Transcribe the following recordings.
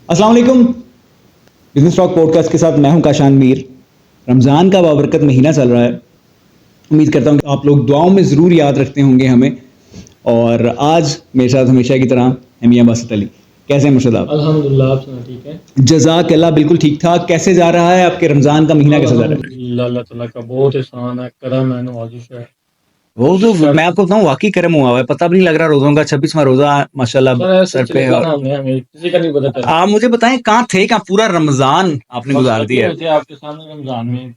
السلام علیکم. Business talk pod cost کے ساتھ میں ہوں کاشان میر. رمضان کا بابرکت مہینہ چل رہا ہے. امید کرتا ہوں کہ آپ لوگ دعاؤں میں ضرور یاد رکھتے ہوں گے ہمیں. اور آج میرے ساتھ ہمیشہ کی طرح میاں باسط علی. کیسے ہیں مرشد آپ؟ الحمدللہ آپ سنا ٹھیک ہے. جزاک اللہ. بالکل ٹھیک ٹھاک. کیسے جا رہا ہے آپ کے رمضان کا مہینہ؟ کیسے جا رہا ہے؟ الحمدللہ اللہ تعالیٰ کا بہت احسان ہے، کرم ہے، نوازش ہے. وہ تو میں آپ کو بتاؤں واقعی کرم ہوا ہے. پتہ بھی نہیں لگ رہا روزوں کا. 26واں روزہ ماشاء اللہ سر پہ. ہمیں کسی کا نہیں پتا چلا. آپ مجھے بتائیں کہاں تھے؟ کہاں پورا رمضان آپ نے گزار دیا ہے؟ آپ کے سامنے رمضان میں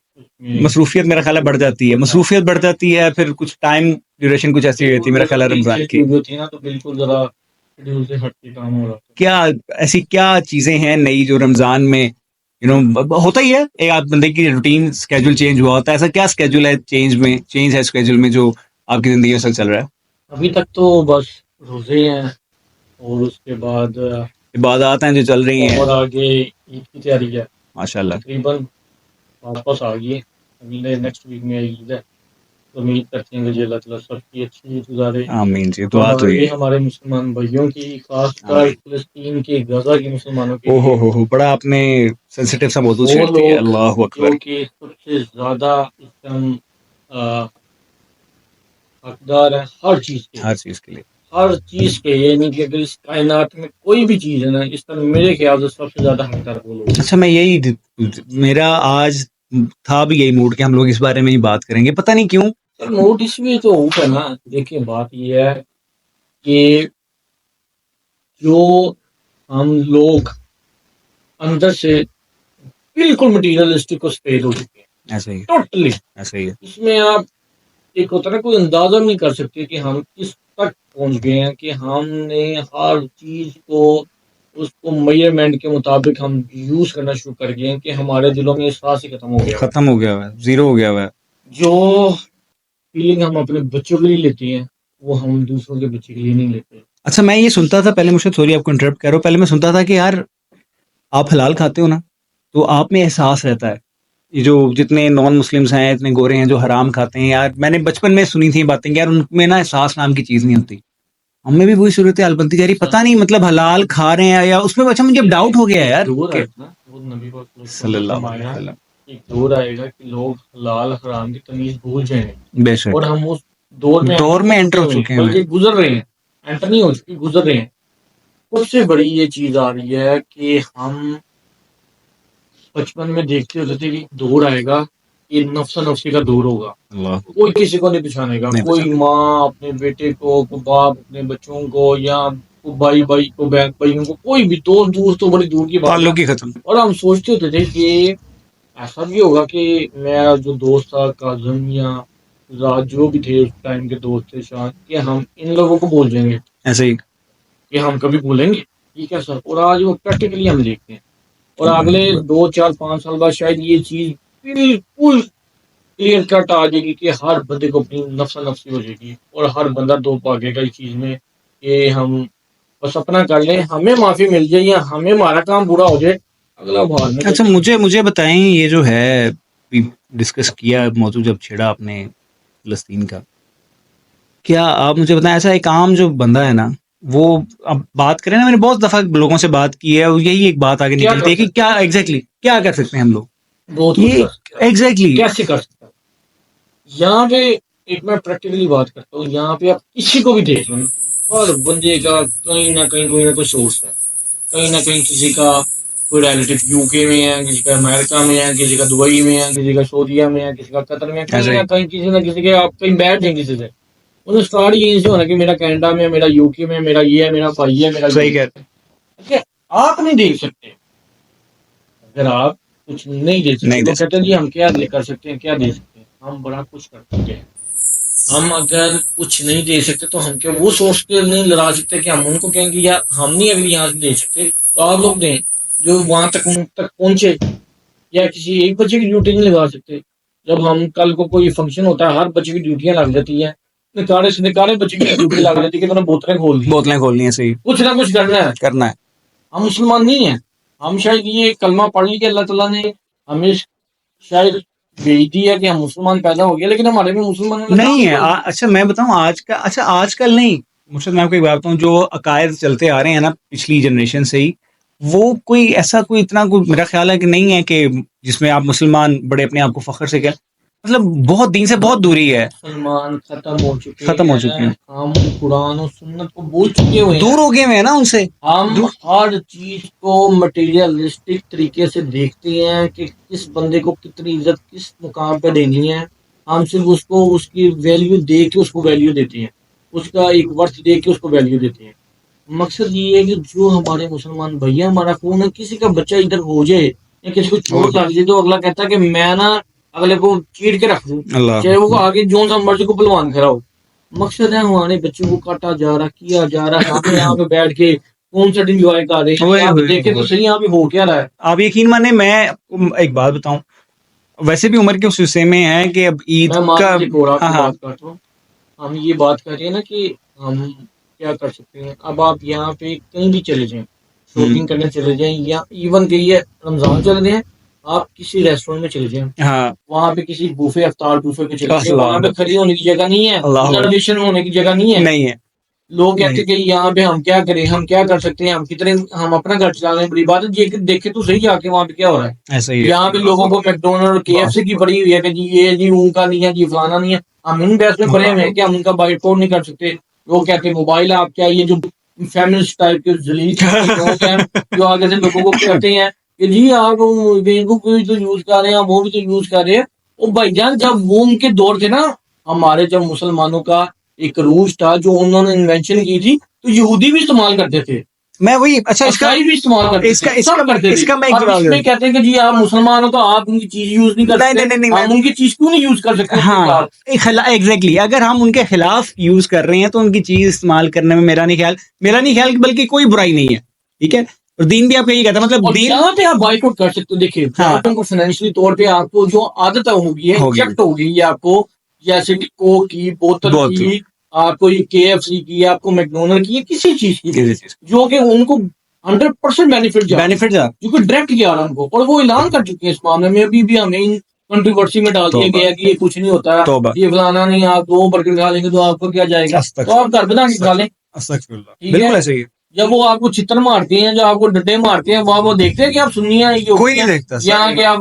مصروفیت میرا خیال ہے بڑھ جاتی ہے. مصروفیت بڑھ جاتی ہے، پھر کچھ ٹائم ڈیوریشن کچھ ایسی ہوتی ہے میرا خیال ہے رمضان کی. تھی نا تو بالکل ذرا شیڈیول سے ہٹ کے کام ہو رہا تھا. کیا ایسی کیا چیزیں ہیں نئی جو رمضان میں ہوتا ہی ہے؟ ایک آپ بندے کی روٹین اسکیجول چینج ہوا ہوتا ہے. ایسا کیا اسکیجول ہے چینج ہے اسکیجول میں جو آپ کی زندگی میں سب چل رہا ہے؟ ابھی تک تو بس روزے ہیں اور اس کے بعد عبادات ہیں جو چل رہی ہیں، اور آگے عید کی تیاری ہے. ماشاء اللہ. تقریباً واپس آ گئی. اگلے نیکسٹ ویک میں عید ہے. امید کرتے ہیں کہ جی اللہ تعالیٰ سب کی اچھی عید گزارے. آمین جی. دعا تو یہ ہمارے مسلمان بھائیوں کی، خاص کر فلسطین کے غزہ کے مسلمانوں کی. ہو بڑا آپ نے سینسیٹیو سا موضوع چھیڑ دیا. اللہ اکبر. جو کہ سب سے زیادہ اس ٹائم حقدار ہے ہر چیز کے لیے. ہر چیز کے. یہ نہیں کہ اگر اس کائنات میں کوئی بھی چیز ہے نا، اس طرح میرے خیال سے سب سے زیادہ حقدار وہ لوگ. اچھا، میں میرا آج تھا بھی یہی موڈ کہ ہم لوگ اس بارے میں ہی بات کریں گے. پتہ نہیں کیوں سر موڈ اس میں تو ہوتا ہے نا. دیکھیں بات یہ ہے کہ جو ہم لوگ اندر سے بالکل مٹیریلسٹک کو سپیس ہو چکے ہیں. ایسا ہی ٹوٹلی ایسا ہی ہے. اس میں آپ ایک ہوتا ہے کوئی اندازہ نہیں کر سکتے کہ ہم کس تک پہنچ گئے ہیں کہ ہم نے ہر چیز کو اس کو میجرمنٹ کے مطابق ہم یوز کرنا شروع کر گئے ہیں کہ ہمارے دلوں میں احساس ہی ختم ہو گیا ہے. زیرو ہو گیا ہوا ہے. جو فیلنگ ہم اپنے بچوں کے لیے لیتے ہیں وہ ہم دوسروں کے بچے کے لیے نہیں لیتے. اچھا، میں یہ سنتا تھا پہلے، مجھے سوری آپ کو انٹرپٹ کر رہا ہوں، پہلے میں سنتا تھا کہ یار آپ حلال کھاتے ہو نا تو آپ میں احساس رہتا ہے. یہ جو جتنے نان مسلمس ہیں، اتنے گورے ہیں جو حرام کھاتے ہیں، یار میں نے بچپن میں سنی تھی باتیں کہ یار ان میں نا احساس نام کی چیز نہیں ہوتی. ہم میں بھی وہی صورت حال بنتی جا رہی. پتہ نہیں مطلب حلال کھا رہے ہیں یا اس میں. اچھا مجھے ڈاؤٹ ہو گیا یار صلی اللہ علیہ وسلم. ایک دور آئے گا کہ لوگ حلال حرام کی تمیز بھول جائیں گے. بے شک. اور ہم اس دور میں انٹر ہو چکے ہیں، بلکہ گزر رہے ہیں. انٹر نہیں ہو چکی، گزر رہے ہیں. سب سے بڑی یہ چیز آ رہی ہے کہ ہم بچپن میں دیکھتے ہوتے تھے کہ دور آئے گا، یہ نفس نفسی کا دور ہوگا. کوئی کسی کو نہیں پچھانے گا. کوئی ماں اپنے بیٹے کو، باپ اپنے بچوں کو، یا بھائی کو، بہن بھائیوں کو، کوئی بھی دوست تو بڑی دور کی بات ہے ختم. اور ہم سوچتے ہوتے تھے کہ ایسا بھی ہوگا کہ میرا جو دوست تھا، کازن یا جو بھی تھے اس ٹائم کے دوست تھے شاید، کہ ہم ان لوگوں کو بول جائیں گے ایسے ہی کہ ہم کبھی بھولیں گے. ٹھیک ہے سر. اور آج وہ پریکٹیکلی ہم دیکھتے ہیں. اور اگلے 2 4 5 سال بعد شاید یہ چیز بالکل کلیئر کٹ آ جائے گی کہ ہر بندے کو اپنی نفس نفسی ہو جائے گی اور ہر بندہ دو بھاگے گا اس چیز میں کہ ہم بس اپنا کر لیں، ہمیں معافی مل جائے یا ہمیں ہمارا کام پورا ہو جائے، اگلا بھاگ میں. اچھا مجھے بتائیں، یہ جو ہے ڈسکس کیا موضوع جب چھیڑا آپ نے فلسطین کا، کیا آپ مجھے بتائیں ایسا ایک عام جو بندہ ہے نا، وہ اب بات کریں نا، میں نے بہت دفعہ لوگوں سے بات کی ہے اور یہی ایک بات آگے نکلتی ہے کہ کیا ایگزیکٹلی کیا کر سکتے ہیں ہم لوگ. بہت یہ ایگزیکٹلی کیسے کر سکتے ہیں. یہاں پہ ایک میں پریکٹیکلی بات کرتا ہوں. یہاں پہ آپ کسی کو بھی دیکھ لیں، ہر بندے کا کہیں نہ کوئی سورس ہے. کہیں نہ کہیں کسی کا کوئی ریلیٹیو یو کے میں ہے، کسی کا امریکہ میں ہے، کسی کا دبئی میں ہے، کسی کا سعودیہ میں ہے، کسی کا قطر میں ہے. کہیں نہ کہیں کسی نہ کسی کے آپ کہیں بیٹھ جائیں کسی سے انہیں اسٹارٹ یہیں سے ہونا کہ میرا کینیڈا میں ہے، میرا یو کے میں، میرا یہ ہے، میرا بھائی ہے، میرا صحیح ہے. آپ نہیں دیکھ سکتے. اگر آپ کچھ نہیں دے سکتے تو کہتے ہیں جی ہم کیا کر سکتے ہیں، کیا دے سکتے ہیں. ہم بڑا کچھ کر سکتے ہیں. ہم اگر کچھ نہیں دے سکتے تو ہم کیا وہ سوچ کے نہیں لڑا سکتے کہ ہم ان کو کہیں گے یار ہم نہیں اگر یہاں سے دے سکتے تو آپ لوگ دیں جو وہاں تک پہنچے. یا کسی ایک بچے کی ڈیوٹی نہیں لگا سکتے. جب ہم کل کو کوئی فنکشن ہوتا ہے ہر بچے کی ڈیوٹیاں لگ جاتی ہیں. نکالے سے نکالے بچے کی ڈیوٹی لگ جاتی ہے کہ بوتلیں کھولنی ہے. صحیح، کچھ نہ کچھ کرنا ہے. ہم مسلمان نہیں ہیں. ہم شاید یہ کلمہ پڑھ لی کہ اللہ تعالیٰ نے ہمیں شاید بھیج دی ہے کہ ہم مسلمان پیدا ہو گئے، لیکن ہمارے میں مسلمان نہیں ہے. اچھا میں بتاؤں آج کل نہیں، مجھے میں آپ کو ایک بات بتاؤں، جو عقائد چلتے آ رہے ہیں نا پچھلی جنریشن سے ہی، وہ کوئی ایسا کوئی اتنا کوئی میرا خیال ہے کہ نہیں ہے کہ جس میں آپ مسلمان بڑے اپنے آپ کو فخر سے کہیں، مطلب بہت دین سے بہت دوری ہے، مسلمان ختم ہو چکے ختم ہو چکے ہیں، ہم قرآن و سنت کو بھول چکے ہوئے ہیں، دور ہو گئے ہیں نا ان سے، ہم دور. ہر چیز کو مٹیریلسٹک طریقے سے دیکھتے ہیں کہ کس بندے کو کتنی عزت کس مقام پہ دینی ہے، ہم صرف اس کو اس کی ویلیو دے کے اس کو ویلیو دیتے ہیں، اس کا ایک ورتھ دے کے اس کو ویلیو دیتے ہیں۔ مقصد یہ ہے کہ جو ہمارے مسلمان بھیا ہمارا خون ہے، کسی کا بچہ ادھر ہو جائے یا کسی کو چوٹ لگ جائے تو اگلا کہتا ہے کہ میں نا اگلے کو چیٹ کے رکھ دوں، اللہ چاہے وہ آگے جو سا مرضی کو پلوان کھڑا ہو۔ مقصد ہے ہمارے بچوں کو کاٹا جا رہا کیا جا رہا، ہم یہاں پہ بیٹھ کے کون سا انجوائے کر رہے ہیں، آپ دیکھیں تو صحیح یہاں پہ ہو کیا رہا ہے۔ آپ یقین مانے میں ایک بات بتاؤں، ویسے بھی عمر کے اس حصے میں ہے کہ اب عید میں کا ایک اور آپ ہاں کی ہاں بات کرتا ہوں، ہم یہ بات کر رہے ہیں نا کہ ہم کیا کر سکتے ہیں۔ اب آپ یہاں پہ کہیں بھی چلے جائیں، شاپنگ کرنے چلے جائیں، یا ایون کہ یہ رمضان چل رہے ہیں، آپ کسی ریسٹورینٹ میں چلے جائیں، ہاں وہاں پہ کسی بوفے افطار بوفے پہ چلے جائیں، اللہ وہاں پہ کھڑی ہونے کی جگہ نہیں ہے، اللہ ریزرویشن ہونے کی جگہ نہیں ہے۔ نہیں ہے، لوگ کہتے ہیں کہ یہاں پہ ہم کیا کریں، ہم کیا کر سکتے ہیں، ہم کتنے ہم اپنا گھر چلا رہے ہیں، بڑی بات ہے۔ یہ دیکھے تو صحیح آ کے وہاں پہ کیا ہو رہا ہے۔ ایسا ہی ہے، یہاں پہ لوگوں کو میکڈونلڈ اور کے ایف سی کی پڑی ہوئی ہے کہ جی یہ جی اون کا نہیں ہے، جی فلانا نہیں ہے۔ ہم ان بحث میں پڑے ہوئے ہیں کہ ہم ان کا بائک آؤٹ نہیں کر سکتے۔ لوگ کہتے ہیں موبائل آپ کیا، یہ جو فیمنسٹ ٹائپ کے ذلیل لوگ ہیں جو آگے سے لوگوں کو کہتے ہیں کہ جی آپ فیس بک بھی تو یوز کر رہے ہیں، وہ بھی تو یوز کر رہے ہیں۔ وہ بھائی جان جب وہ ان کے دور تھے نا، ہمارے جب مسلمانوں کا ایک روش تھا جو انہوں نے انوینشن کی تھی، تو یہودی بھی استعمال کرتے تھے، میں وہی اچھا اس کا عیسائی بھی استعمال کرتے تھے، سب کرتے تھے۔ میں ایک اب جواب اس دے میں کہتے ہیں کہ جی آپ مسلمان ہو تو آپ ان کی چیز یوز نہیں کر سکتے، ہم ان کی چیز کیوں نہیں یوز کر سکتے؟ ہاں ایگزیکٹلی، اگر ہم ان کے خلاف یوز کر رہے ہیں تو ان کی چیز استعمال کرنے میں میرا نہیں خیال بلکہ کوئی برائی نہیں ہے، ٹھیک ہے، اور دین بھی آپ کو یہی کہتا ہے، مطلب اور دین جہاں پہ آپ بائک آؤٹ کر سکتے ہو، دیکھیے جہاں پہ کو فائنینشلی طور پہ آپ کو جو عادت ہوگی ہے انجیکٹ ہوگی یہ آپ کو، جیسے کہ کوک کی بوتل کی، آپ کو یہ کے ایف سی کی، آپ کو میکڈونلڈ کی، کسی چیز کی جو کہ ان کو 100% بینیفٹ جو کہ ڈائریکٹ کیا رہا ان کو، اور وہ اعلان کر چکے ہیں اس معاملے میں۔ ابھی بھی ہمیں ان کنٹروورسی میں ڈال دیا گیا کہ یہ کچھ نہیں ہوتا، یہ فلانا نہیں، آپ 2 برگر کھا لیں گے تو آپ کو کیا جائے گا، تو آپ گھر بنا کے کھا لیں، ٹھیک ہے۔ جب وہ آپ کو چتر مارتے ہیں، جب آپ کو ڈنڈے مارتے ہیں، وہ دیکھتے ہیں کہ آپ سنی ہیں، کوئی نہیں دیکھتا یہاں کہ آپ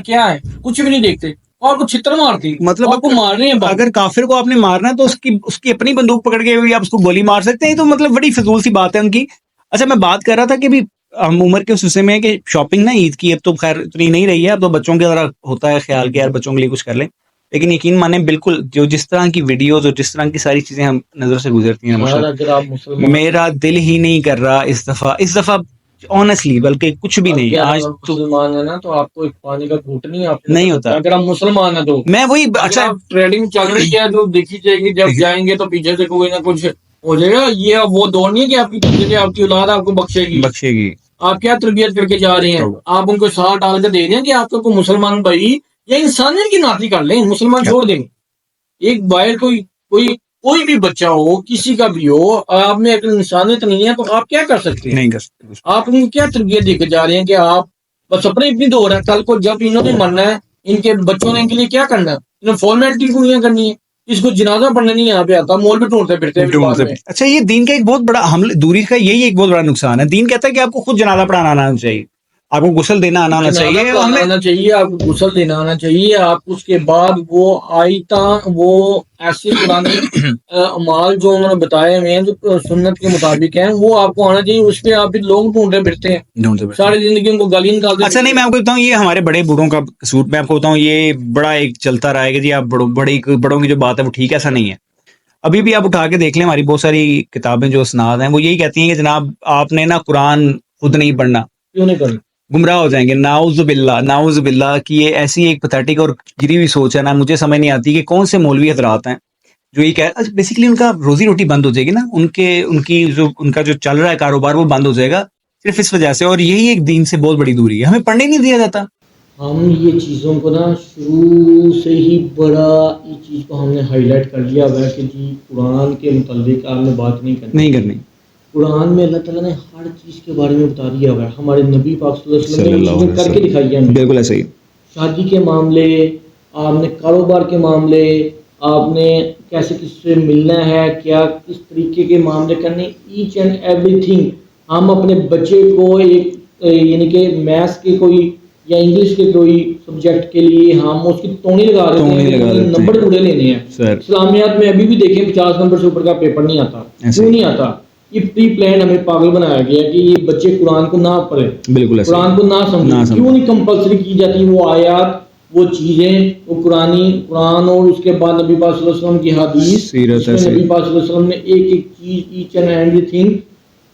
کیا ہے، کچھ بھی نہیں دیکھتے، اور کو چتر مارتے ہیں، مطلب آپ کو مار رہے ہیں۔ اگر کافر کو آپ نے مارنا ہے تو اس کی اپنی بندوق پکڑ کے بھی آپ اس کو گولی مار سکتے ہیں، تو مطلب بڑی فضول سی بات ہے ان کی۔ اچھا میں بات کر رہا تھا کہ بھی ہم عمر کے اس حصے میں کہ شاپنگ نا عید کی اب تو خیر اتنی نہیں رہی ہے، اب تو بچوں کے ذرا ہوتا ہے خیال کہ یار بچوں کے لیے کچھ کر لیں، لیکن یقین مانیں بالکل جو جس طرح کی ویڈیوز اور جس طرح کی ساری چیزیں ہم نظر سے گزرتی ہیں، میرا دل ہی نہیں کر رہا اس دفعہ آنیسٹلی، بلکہ کچھ بھی نہیں آج تو مسلمان ہے نا، تو آپ کو ایک پانی کا گھوٹ نہیں ہوتا، اگر آپ مسلمان ہیں تو میں وہی اچھا ٹریڈنگ چل رہی ہے تو دیکھی جائے گی، جب جائیں گے تو پیچھے سے کوئی نہ کچھ ہو جائے گا۔ یہ وہ دور نہیں ہے کہ آپ کی پیچھے سے آپ کی اولاد آپ کو بخشے گی، آپ کیا تربیت کر کے جا رہے ہیں، آپ ان کو ساتھ ڈال کے دے رہے ہیں کہ آپ کو مسلمان بھائی یا انسانیت کی ناطی کر لیں، مسلمان چھوڑ دیں۔ ایک باہر کوئی بھی بچہ ہو، کسی کا بھی ہو، آپ میں ایک انسانیت نہیں ہے تو آپ کیا کر سکتے ہیں؟ نہیں کر سکتے، آپ ان کو کیا تربیت دے کے جا رہے ہیں کہ آپ بس اپنے اتنی دور ہے، کل کو جب انہوں نے مرنا ہے، ان کے بچوں نے ان کے لیے کیا کرنا ہے، انہیں فارمیلٹی پوریاں کرنی ہے، اس کو جنازہ پڑھنے نہیں یہاں پہ آتا، مول بھی ڈھونڈتے پھرتے۔ اچھا یہ دین کا ایک بہت بڑا دوری کا یہی ایک بہت بڑا نقصان ہے، دین کہتا ہے کہ آپ کو خود جنازہ پڑھانا آنا چاہیے، آپ کو غسل دینا آنا چاہیے، آنا چاہیے، آپ کو غسل دینا آنا چاہیے، آپ اس کے بعد وہ وہ ایسے پرانے اعمال جو انہوں نے بتائے ہوئے ہیں جو سنت کے مطابق ہیں، وہ آپ کو آنا چاہیے۔ اس پہ آپ لوگ ڈھونڈتے پھرتے ہیں ساری زندگی، ان کو گالی نکالتے۔ اچھا نہیں، میں آپ کو بتاؤں یہ ہمارے بڑے بوڑھوں کا قصور، میں آپ کو بتاؤں یہ بڑا ایک چلتا رہا ہے کہ جی آپ بڑوں کی جو بات ہے وہ ٹھیک ہے، ایسا نہیں ہے۔ ابھی بھی آپ اٹھا کے دیکھ لیں، ہماری بہت ساری کتابیں جو اسناد ہیں وہ یہی کہتی ہیں کہ جناب آپ نے نا قرآن خود نہیں پڑھنا، کیوں نہیں کرنا، گمراہ ہو جائیں گے، ناؤذ باللہ کی یہ ایسی ایک پیتھیٹک اور گری ہوئی سوچ ہے نا، مجھے سمجھ نہیں آتی کہ کون سے مولوی حضرات ہیں جو یہ بیسیکلی ان کا روزی روٹی بند ہو جائے گی نا، ان کا جو چل رہا ہے کاروبار وہ بند ہو جائے گا صرف اس وجہ سے، اور یہی ایک دین سے بہت بڑی دوری ہے، ہمیں پڑھنے نہیں دیا جاتا۔ ہم یہ چیزوں کو نا شروع سے ہی بڑا اس چیز کو ہم نے ہائی لائٹ کر لیا ہوا ہے کہ جی قرآن کے متعلق آپ نے بات نہیں کرنی۔ قرآن میں اللہ تعالیٰ نے ہر چیز کے بارے میں بتا دیا ہوا ہے، ہمارے نبی پاک صلی اللہ علیہ وسلم نے یہ چیزیں کر کے دکھائی ہیں، بالکل ایسے ہی، شادی کے معاملے، آپ نے کاروبار کے معاملے، آپ نے کیسے کس سے ملنا ہے، کیا کس طریقے کے معاملے کرنے، ایچ اینڈ ایوری تھنگ ہم اپنے بچے کو ایک یعنی کہ میتھس کے کوئی یا انگلش کے کوئی سبجیکٹ کے لیے ہم اس کی توڑی لگا دیتے ہیں، نمبر پورے لینے ہیں. اسلامیات میں ابھی بھی دیکھیں 50 نمبر سے اوپر کا پیپر نہیں آتا. کیوں نہیں آتا؟ یہ پری پلان ہمیں پاگل بنایا گیا کہ یہ بچے قرآن کو نہ پڑھیں، بالکل قرآن کو نہ سمجھیں. کیوں نہیں کمپلسری کی جاتی وہ آیات، وہ چیزیں، وہ قرآن اور اس کے بعد نبی پاک صلی اللہ علیہ وسلم کی حدیث، اس میں نبی پاک صلی اللہ علیہ وسلم نے ایک ایک چیز، ایچ اینڈ ایوری تھنگ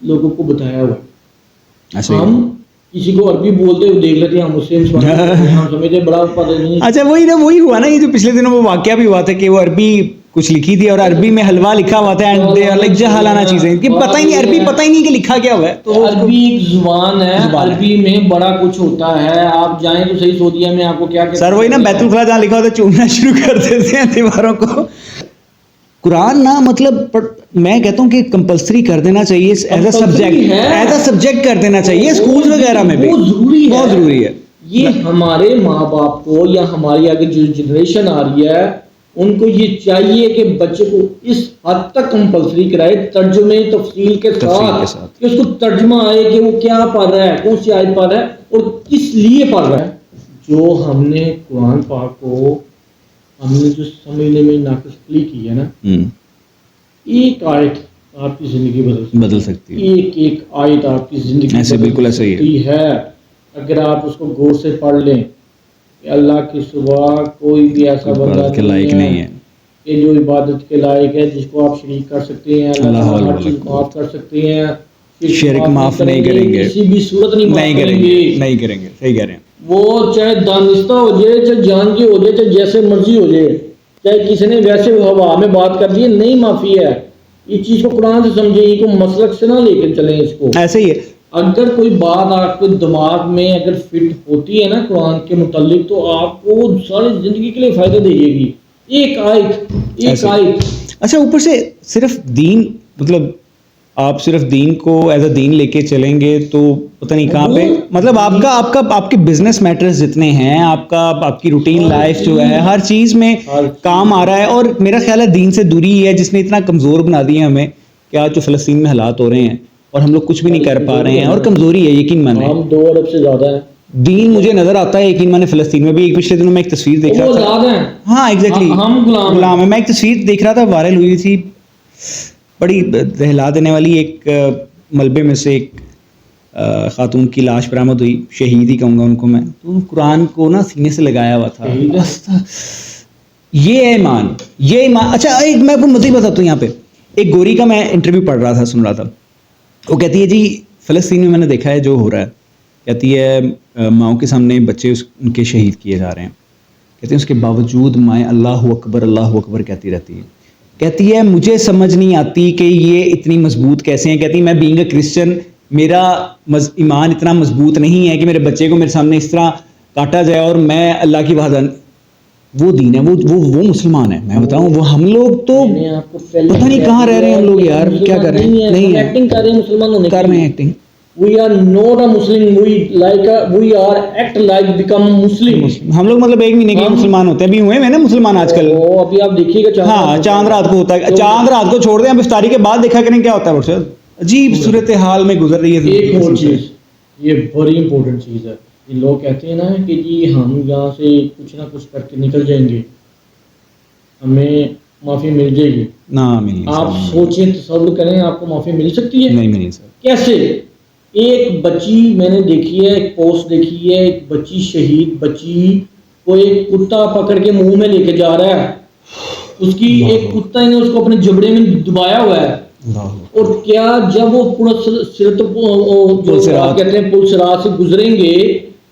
لوگوں کو بتایا ہوا ہے. ہم کسی کو عربی بولتے ہوئے دیکھ لیتے ہیں، ہم مسلم ہم سمجھتے بڑا پتہ نہیں. اچھا وہی ہوا نا، یہ جو پچھلے دنوں وہ واقعہ بھی ہوا تھا کہ وہ عربی کچھ لکھی تھی اور عربی میں حلوہ لکھا ہوا تھا، لائک جہالانا چیزیں کہ پتہ ہی نہیں، عربی پتہ ہی نہیں کہ لکھا کیا ہوا ہے. تو عربی ایک زبان ہے، عربی میں بڑا کچھ ہوتا ہے. آپ جائیں تو صحیح سعودیہ میں آپ کو کیا سر وہی نا بیت الخلا جہاں لکھا ہوتا ہے چومنا شروع کر دیتے ہیں دیواروں کو. قرآن نا مطلب میں کہتا ہوں کہ کمپلسری کر دینا چاہیے ایز اے سبجیکٹ کر دینا چاہیے اسکولز وغیرہ میں بھی، بہت ضروری ہے. یہ ہمارے ماں باپ کو یا ہماری آگے جو جنریشن آ رہی ہے ان کو یہ چاہیے کہ بچے کو اس حد تک کمپلسری کرائے ترجمے تفصیل کے ساتھ کہ اس کو ترجمہ آئے کہ وہ کیا پڑھ رہا ہے، کون سی آیت پڑھ رہا ہے اور کس لیے پڑھ رہا ہے. جو ہم نے قرآن پاک کو ہم نے جو سمجھنے میں ناقص پلی کی ہے نا، ایک آیت آپ کی زندگی بدل سکتی ہے. ایک آیت آپ کی زندگی ایسے بالکل ایسا ہی ہے اگر آپ اس کو غور سے پڑھ لیں کہ اللہ کے سوا کوئی بھی ایسا بندہ کے لائق نہیں ہے کہ جو عبادت کے لائق ہے، جس کو آپ شریک کر سکتے ہیں. اللہ ہر چیز معاف کر سکتے ہیں، شرک معاف نہیں کریں گے، کسی بھی صورت نہیں کریں گے. صحیح کہہ رہے ہیں. وہ چاہے دانستہ ہو جائے، چاہے جان کی ہو جائے، چاہے جیسے مرضی ہو جائے، چاہے کسی نے ویسے ہوا میں بات کر دی، نہیں معافی ہے. یہ چیز کو قرآن سے سمجھیں، یہ کو مسلک سے نہ لے کے چلیں. اس کو ایسے ہی ہے. اگر کوئی بات آپ کے دماغ میں اگر فٹ ہوتی ہے نا قرآن کے متعلق تو آپ کو ساری زندگی کے لیے فائدہ دے گی. ایک آیت. اچھا اوپر سے صرف دین، مطلب آپ صرف دین کو ایز اے دین لے کے چلیں گے تو پتہ نہیں کہاں پہ، مطلب آپ کے بزنس میٹرز جتنے ہیں، آپ کی روٹین لائف جو ہے ہر چیز میں کام آ رہا ہے. اور میرا خیال ہے دین سے دوری ہے جس نے اتنا کمزور بنا دیا ہمیں کہ آج جو فلسطین میں حالات ہو رہے ہیں اور ہم لوگ کچھ بھی نہیں کر پا رہے ہیں، اور کمزوری ہے یقین مانیں. ہم 2 ارب سے زیادہ ہے. دین مجھے نظر آتا ہے یقین مانے فلسطین میں بھی. ایک پچھلے دنوں میں ایک تصویر دیکھ رہا تھا. ہاں ایگزیکٹلی، ہم غلام ہیں. میں ایک تصویر دیکھ رہا تھا وائرل ہوئی تھی، بڑی دہلا دینے والی. ایک ملبے میں سے ایک خاتون کی لاش برآمد ہوئی، شہید ہی کہوں گا ان کو میں. تو قرآن کو نا سینے سے لگایا ہوا تھا. یہ ایمان. اچھا ایک میں آپ کو مزید بتاتا ہوں. یہاں پہ ایک گوری کا میں انٹرویو پڑھ رہا تھا، سن رہا تھا. وہ کہتی ہے جی فلسطین میں میں نے دیکھا ہے جو ہو رہا ہے. کہتی ہے ماؤں کے سامنے بچے ان کے شہید کیے جا رہے ہیں. کہتے ہیں اس کے باوجود مائیں اللہ اکبر کہتی رہتی ہیں. کہتی ہے مجھے سمجھ نہیں آتی کہ یہ اتنی مضبوط کیسے ہیں. کہتی ہے میں بینگ اے کرسچن میرا ایمان اتنا مضبوط نہیں ہے کہ میرے بچے کو میرے سامنے اس طرح کاٹا جائے اور میں اللہ کی وحدانیت. وہ دین ہے، وہ مسلمان ہے. میں بتاؤں وہ ہم لوگ تو پتہ نہیں کہاں رہ رہے ہیں ہم لوگ یار. کیا کر رہے ہیں؟ نہیں ایکٹنگ کر رہے ہیں، مسلمان ہونے کر رہے ہیں acting. We are not a Muslim. We are act like become Muslim. ہم لوگ مطلب ایک مہینے کے مسلمان ہوتے ہیں. ابھی ہوئے ہیں نا مسلمان آج کل. ابھی آپ دیکھیے گا ہاں چاند رات کو ہوتا ہے. چاند رات کو چھوڑ دیں، اب افطاری کے بعد دیکھا کریں کیا ہوتا ہے. عجیب صورتحال میں گزر رہی ہے. ایک اور چیز، یہ بڑی امپورٹنٹ چیز ہے. لوگ کہتے ہیں نا کہ جی ہم یہاں سے کچھ نہ کچھ کر کے نکل جائیں گے، ہمیں معافی مل جائے گی. آپ سوچیں، تصور کریں، آپ کو معافی مل سکتی ہے؟ نہیں ملی سر. کیسے؟ ایک بچی میں نے دیکھی ہے، ایک پوسٹ دیکھی ہے، ایک بچی شہید بچی کو ایک کتا پکڑ کے منہ میں لے کے جا رہا ہے. اس کی ایک کتا نے اس کو اپنے جبڑے میں دبایا ہوا ہے. اور کیا جب وہ پورا کہتے ہیں پل صراط سے گزریں گے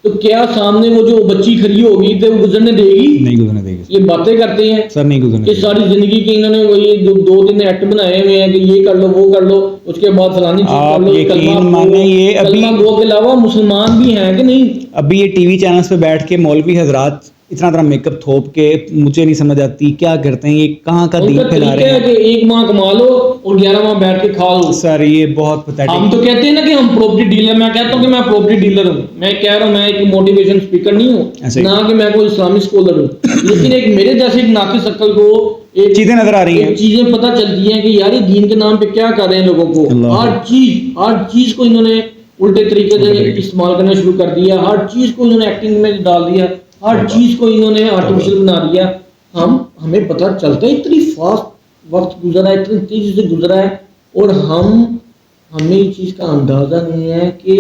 تو کیا سامنے وہ جو بچی کھڑی ہوگی تو وہ گزرنے دے گی؟ نہیں گزرنے دے گی. یہ باتیں کرتے ہیں سر، نہیں گزرنے. کہ ساری زندگی کی انہوں نے وہی 2-3 ایکٹ بنائے ہوئے ہیں کہ یہ کر لو، وہ کر لو، اس کے بعد فلانی چیز کر لو. کلمہ گو کے علاوہ مسلمان بھی ہیں کہ نہیں؟ ابھی یہ ٹی وی چینلز پہ بیٹھ کے مولوی حضرات اتنا میک اپ تھوپ کے، مجھے نہیں سمجھ آتی کیا کرتے ہیں یہ، کہاں کا دین پھیلا رہے ہیں. کہ 1 ماہ کما لو اور 11 ماہ بیٹھ کے کھا لو. سر یہ بہت پتھیٹک. ہم تو کہتے ہیں نا کہ ہم پراپرٹی ڈیلر. میں کہتا ہوں کہ میں پراپرٹی ڈیلر ہوں. میں کہہ رہا ہوں میں ایک موٹیویشن اسپیکر نہیں ہوں، نہ کہ میں کوئی اسلامی اسکالر ہوں. لیکن ایک میرے جیسے ایک ناقص عقل کو چیزیں نظر آ رہی ہیں, چیزیں پتہ چلتی ہیں کہ یار یہ دین کے نام پہ کیا کر رہے ہیں لوگوں کو. ہر چیز کو انہوں نے الٹے طریقے سے استعمال کرنا شروع کر دیا, ہر چیز کو انہوں نے ایکٹنگ میں ڈال دیا, ہر چیز کو انہوں نے آرٹیفیشل بنا دیا. ہمیں پتہ چلتا ہے اتنی فاسٹ وقت گزرا ہے, اتنی تیزی سے گزرا ہے, اور ہمیں اس چیز کا اندازہ نہیں ہے کہ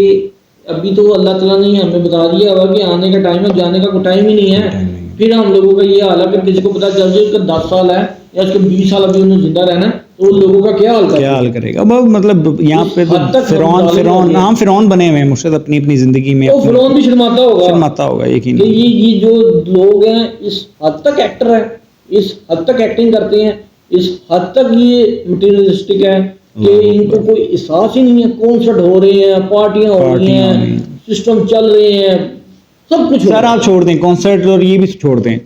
ابھی تو اللہ تعالیٰ نے ہمیں بتا دیا ہوگا کہ آنے کا ٹائم ہے, جانے کا کوئی ٹائم ہی نہیں ہے. پھر ہم لوگوں کا یہ حال ہے کہ کسی کو پتا چل جائے اس کا 10 سال ہے یا اس کے 20 سال ابھی انہیں زندہ رہنا ہے, تو ان لوگوں کا کیا حال کرے گا. مطلب یہاں پہ فرعون بنے ہوئے ہیں مرشد اپنی زندگی میں. فرعون بھی شرماتا ہوگا یقین. یہ جو لوگ ہیں اس حد تک ایکٹر ہیں, اس حد تک ایکٹنگ کرتے ہیں, اس حد تک یہ مٹیریلسٹک ہے کہ ان کو کوئی احساس ہی نہیں ہے. کانسرٹ ہو رہے ہیں, پارٹیاں ہو رہی ہیں, سسٹم چل رہے ہیں, سب کچھ. سر آپ چھوڑ دیں کانسرٹ اور یہ بھی چھوڑ دیں,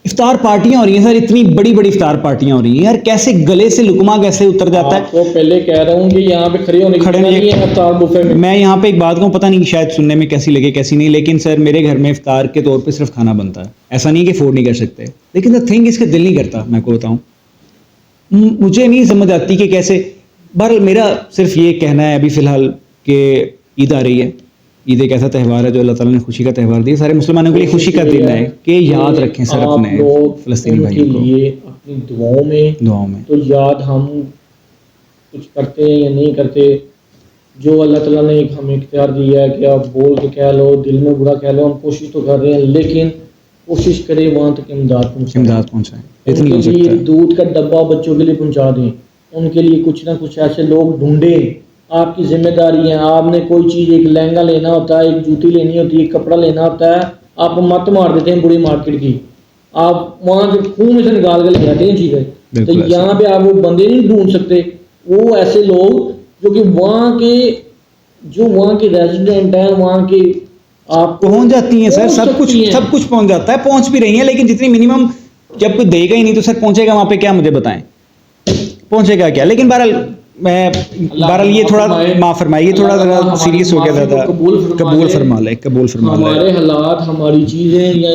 افطار پارٹیاں ہو رہی ہیں سر, اتنی بڑی بڑی افطار پارٹیاں ہو رہی ہیں یار, کیسے گلے سے لقمہ کیسے اتر جاتا ہے. تو پہلے کہہ رہا ہوں کہ یہاں پہ کھڑے نہیں ہیں افطار بوفے میں. میں یہاں پہ ایک بات کہوں, پتہ نہیں شاید سننے میں کیسی لگے کیسی نہیں, لیکن سر میرے گھر میں افطار کے طور پہ صرف کھانا بنتا ہے. ایسا نہیں کہ افورڈ نہیں کر سکتے, لیکن دا تھنگ اس کا دل نہیں کرتا. میں کو بتاؤں, مجھے نہیں سمجھ آتی کہ کیسے. بہرحال میرا صرف یہ کہنا ہے ابھی فی الحال کہ عید آ رہی ہے, عید ایک ایسا تہوار ہے جو اللہ تعالیٰ نے خوشی کا تہوار دیا, سارے مسلمانوں کے لیے خوشی کا دن ہے کہ یاد رکھیں سر اپنے فلسطینی بھائیوں کو اپنی دعاؤں میں. تو یاد ہم کچھ کرتے ہیں یا نہیں کرتے, جو اللہ تعالیٰ نے ہمیں اختیار دیا ہے کہ آپ بول کے کہہ لو, دل میں برا کہہ لو, ہم کوشش تو کر رہے ہیں, لیکن کوشش کریں وہاں تک امداد پہنچائیں. ان کے لیے دودھ کا ڈبہ بچوں کے لیے پہنچا دیں, ان کے لیے کچھ نہ کچھ ایسے لوگ ڈھونڈیں. آپ کی ذمہ داری ہے, آپ نے کوئی چیز, ایک لہنگا لینا ہوتا ہے, ایک جوتی لینی ہوتی ہے, ایک کپڑا لینا ہوتا ہے, آپ مت مار دیتے ہیں بڑی مارکیٹ کی, آپ وہاں سے خون میں سے نکال کے لے جاتے ہیں چیزیں. تو یہاں پہ آپ وہ بندے نہیں ڈھونڈ سکتے, وہ ایسے لوگ جو کہ وہاں کے ریزیڈنٹ ہیں, وہاں کے آپ پہنچ جاتی ہیں سر, سب کچھ پہنچ جاتا ہے, پہنچ بھی رہی ہیں, لیکن جتنی منیمم جب کوئی دے گا ہی نہیں تو سر پہنچے گا وہاں پہ کیا, مجھے بتائیں پہنچے گا کیا. لیکن بہرحال یہ تھوڑا معاف فرمائیے, تھوڑا ذرا سیریس ہو گیا, زیادہ قبول فرما لے. ہمارے حالات, ہماری چیزیں یا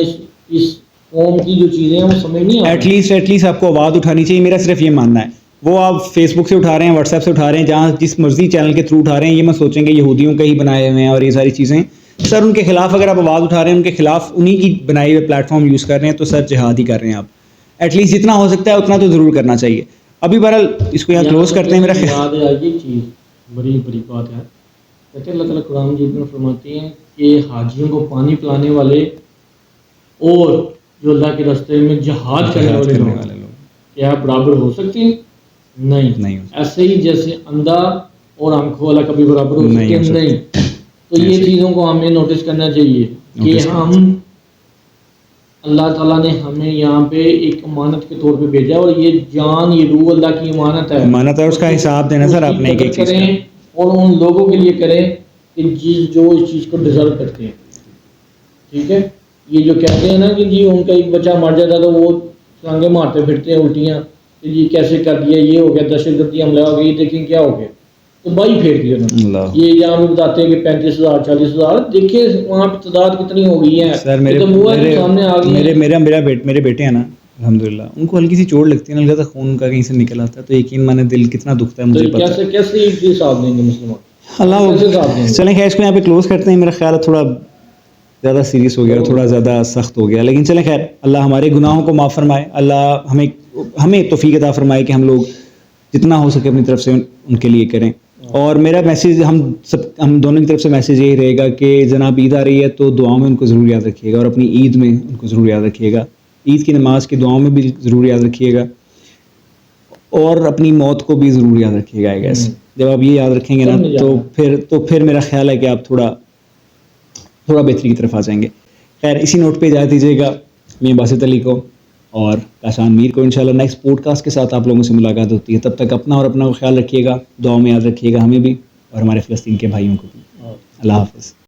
اس قوم کی جو چیزیں ہیں وہ سمجھ نہیں آ رہی. ایٹ لیسٹ آپ کو آواز اٹھانی چاہیے, میرا صرف یہ ماننا ہے. وہ آپ فیس بک سے اٹھا رہے ہیں, واٹس ایپ سے اٹھا رہے ہیں, جہاں جس مرضی چینل کے تھرو اٹھا رہے ہیں, یہ مت سوچیں گے یہودیوں کے ہی بنائے ہوئے ہیں اور یہ ساری چیزیں. سر ان کے خلاف اگر آپ آواز اٹھا رہے ہیں, ان کے خلاف انہی کی بنائی ہوئے پلیٹ فارم یوز کر رہے ہیں, تو سر جہاد ہی کر رہے ہیں آپ. ایٹ لیسٹ جتنا ہو سکتا ہے اتنا تو ضرور کرنا چاہیے. ابھی بہرحال اس کو یہاں کلوز کرتے ہیں. میرا خیال ہے یہ چیز بڑی بات ہے. کہتے ہیں اللہ تعالیٰ قرآن مجید میں فرماتے ہیں کہ حاجیوں کو پانی پلانے والے اور جو اللہ کے راستے میں جہاد کرنے والے لوگ کیا برابر ہو سکتے ہیں؟ نہیں. ایسے ہی جیسے اندھا اور آنکھوں والا کبھی برابر ہو سکتے ہیں؟ نہیں. تو یہ چیزوں کو ہمیں نوٹس کرنا چاہیے کہ ہم اللہ تعالیٰ نے ہمیں یہاں پہ ایک امانت کے طور پہ بھیجا, اور یہ جان, یہ روح اللہ کی امانت ہے, اس کا حساب دینا سر آپ نے ایک چیز کریں, اور ان لوگوں کے لیے کریں کہ جو اس چیز کو ڈیزرو کرتے ہیں. ٹھیک ہے, یہ جو کہتے ہیں نا کہ جی ان کا ایک بچہ مر جاتا تو وہ ٹانگیں مارتے پھرتے ہیں الٹیاں, کہ جی کیسے کر دیا, یہ ہو گیا, دہشت گردی حملہ ہو گیا, یہ دیکھیں کیا ہو گیا, تو بائی پھیر دیا انہوں نے. یہ یہاں پہ بتاتے ہیں کہ 35,000 40,000, دیکھیے وہاں پہ تعداد کتنی ہو گئی ہے. سر میرے بیٹے ہیں نا, الحمدللہ, ان کو ہلکی سی چوٹ لگتی ہے نا, ہلکا سا خون کا کہیں سے نکل آتا ہے, تو یقین مانے دل کتنا دکھتا ہے مجھے پتا ہے. کیسے حساب دیں گے مسلمان, اللہ. چلیں خیر اس کو یہاں پہ کلوز کرتے ہیں. میرا خیال ہے تھوڑا زیادہ سیریس ہو گیا, تھوڑا زیادہ سخت ہو گیا, لیکن چلیں خیر, اللہ ہمارے گناہوں کو معاف فرمائے, اللہ ہمیں توفیق عطا فرمائے کہ ہم لوگ جتنا ہو سکے اپنی طرف سے ان کے لیے کریں. اور میرا میسیج ہم دونوں کی طرف سے میسیج یہی رہے گا کہ جناب عید آ رہی ہے تو دعاؤں میں ان کو ضرور یاد رکھیے گا, اور اپنی عید میں ان کو ضرور یاد رکھیے گا, عید کی نماز کی دعاؤں میں بھی ضرور یاد رکھیے گا, اور اپنی موت کو بھی ضرور یاد رکھیے گا. گیس جب آپ یہ یاد رکھیں گے نا تو پھر میرا خیال ہے کہ آپ تھوڑا بہتری کی طرف آ جائیں گے. خیر اسی نوٹ پہ اجازت دیجیے گا میاں باسط علی کو اور کاشان میر کو. انشاءاللہ نیکسٹ پوڈ کاسٹ کے ساتھ آپ لوگوں سے ملاقات ہوتی ہے. تب تک اپنا اور اپنا خیال رکھیے گا, دعاؤں میں یاد رکھیے گا ہمیں بھی اور ہمارے فلسطین کے بھائیوں کو بھی. اللہ حافظ.